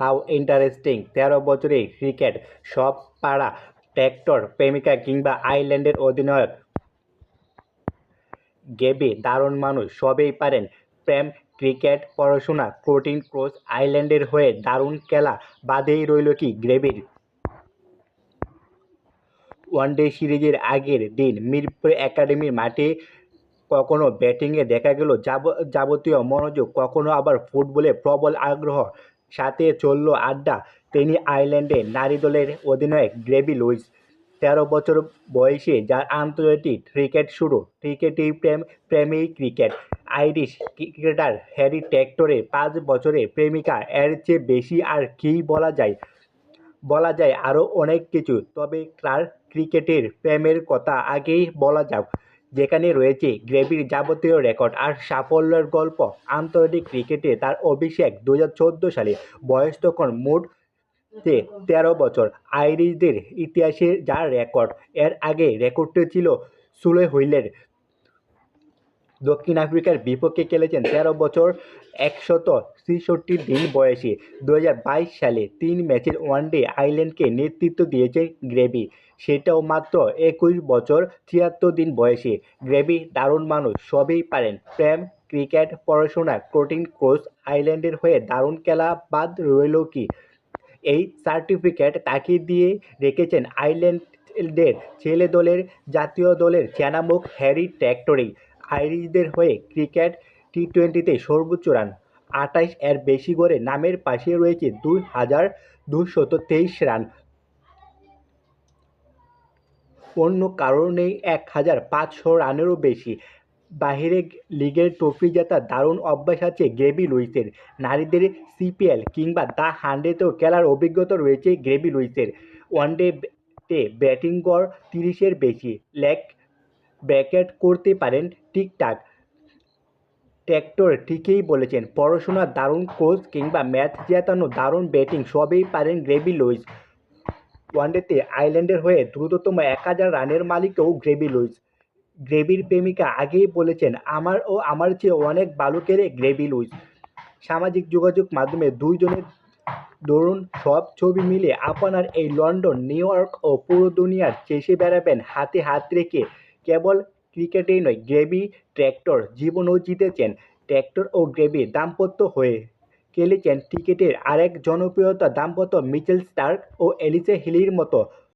How interesting ১৩ বছরের cricket সব পাড়া ট্র্যাক্টর প্রেমিকা কিংবা আইল্যান্ডের অধিনায়ক গেবি দারুণ মানুষ সবই পারেন প্রেম ক্রিকেট পড়াশোনা প্রোটিন ক্রস আইল্যান্ডের হয়ে দারুণ খেলা বাদেই রইল কি গ্রেভির ওয়ানডে সিরিজের আগের দিন মিরপুর একাডেমির মাঠে কখনো ব্যাটিংয়ে দেখা গেল যাবতীয় মনোযোগ, কখনো আবার ফুটবলে প্রবল আগ্রহ, সাথে চলল আড্ডা। তিনি আয়ারল্যান্ডের নারী দলের অধিনায়ক গ্রেভি লুইস। ১৩ বছর বয়সে যার আন্তর্জাতিক ক্রিকেট শুরু, ক্রিকেটেই প্রেমেই ক্রিকেট। আইরিশ ক্রিকেটার হ্যারি টেক্টরের ৫ বছরের প্রেমিকা, এর চেয়ে বেশি আর কী বলা যায় আরও অনেক কিছু, তবে তার ক্রিকেটের প্রেমের কথা আগেই বলা যাক। যেখানে রয়েছে গ্রেভির যাবতীয় রেকর্ড আর সাফল্যের গল্প। আন্তর্জাতিক ক্রিকেটে তার অভিষেক ২০১৪ সালে, বয়স তখন মোট ১৩ বছর। আইরিশদের ইতিহাসে যার রেকর্ড, এর আগে রেকর্ডটি ছিল সুলে হুইলের। দক্ষিণ আফ্রিকার বিপক্ষে খেলেছেন ১৩ বছর ১৬৬ দিন বয়সে। ২০২২ সালে ৩ ম্যাচের ওয়ানডে আয়ারল্যান্ডকে নেতৃত্ব দিয়েছেন গ্রেভি, সেটাও মাত্র ২১ বছর ৭৬ দিন বয়সে। গ্রেভি দারুণ মানুষ সবই পারেন প্রেম ক্রিকেট পড়াশোনা প্রোটিন কোচ আয়ারল্যান্ডের হয়ে দারুণ খেলা বাদ রইল কি এই সার্টিফিকেট তাকে দিয়ে রেখেছেন আয়ারল্যান্ডের ছেলে দলের জাতীয় দলের চেনামুখ হ্যারি টেক্টরেই। আইরিশদের হয়ে ক্রিকেট টি-টোয়েন্টিতে সর্বোচ্চ রান ২৮, এর বেশি করে নামের পাশে রয়েছে ২,২২৩ রান। অন্য কারোর নেই ১,৫০০ রানেরও বেশি। বাহিরে লিগের ট্রফি জেতার দারুণ অভ্যাস আছে গ্রেভি লুইসের। নারীদের সিপিএল কিংবা দ্য হান্ড্রেডেও খেলার অভিজ্ঞতা রয়েছে গ্রেভি লুইসের। ওয়ানডেতে ব্যাটিং গড় ৩০-এর বেশি, লেগ ব্রেক করতে পারেন ঠিকঠাক। টেক্টর ঠিকই বলেছেন, পড়াশোনা দারুণ কোচ কিংবা ম্যাচ জেতানো দারুণ ব্যাটিং সবই পারেন গ্রেভি লুইস। ওয়ানডেতে আয়ারল্যান্ডের হয়ে দ্রুততম ১,০০০ রানের মালিকও গ্রেভি লুইস। গ্রেভির প্রেমিকা আগেই বলেছেন, আমার চেয়ে অনেক ভালো খেলে গ্রেভি লুইস। সামাজিক যোগাযোগ মাধ্যমে দুইজনের দরুন সব ছবি মিলে আপনার এই লন্ডন নিউ ইয়র্ক ও পুরো দুনিয়ার চেষে বেড়াবেন হাতে হাত রেখে। কেবল ক্রিকেটেই নয়, গ্রেভি ট্র্যাক্টর জীবনও জিতেছেন। ট্র্যাক্টর ও গ্রেভি দাম্পত্য হয়ে খেলেছেন ক্রিকেটের আরেক জনপ্রিয়তা দাম্পত্য মিচেল স্টার্ক ও এলিসা হিলির মতো।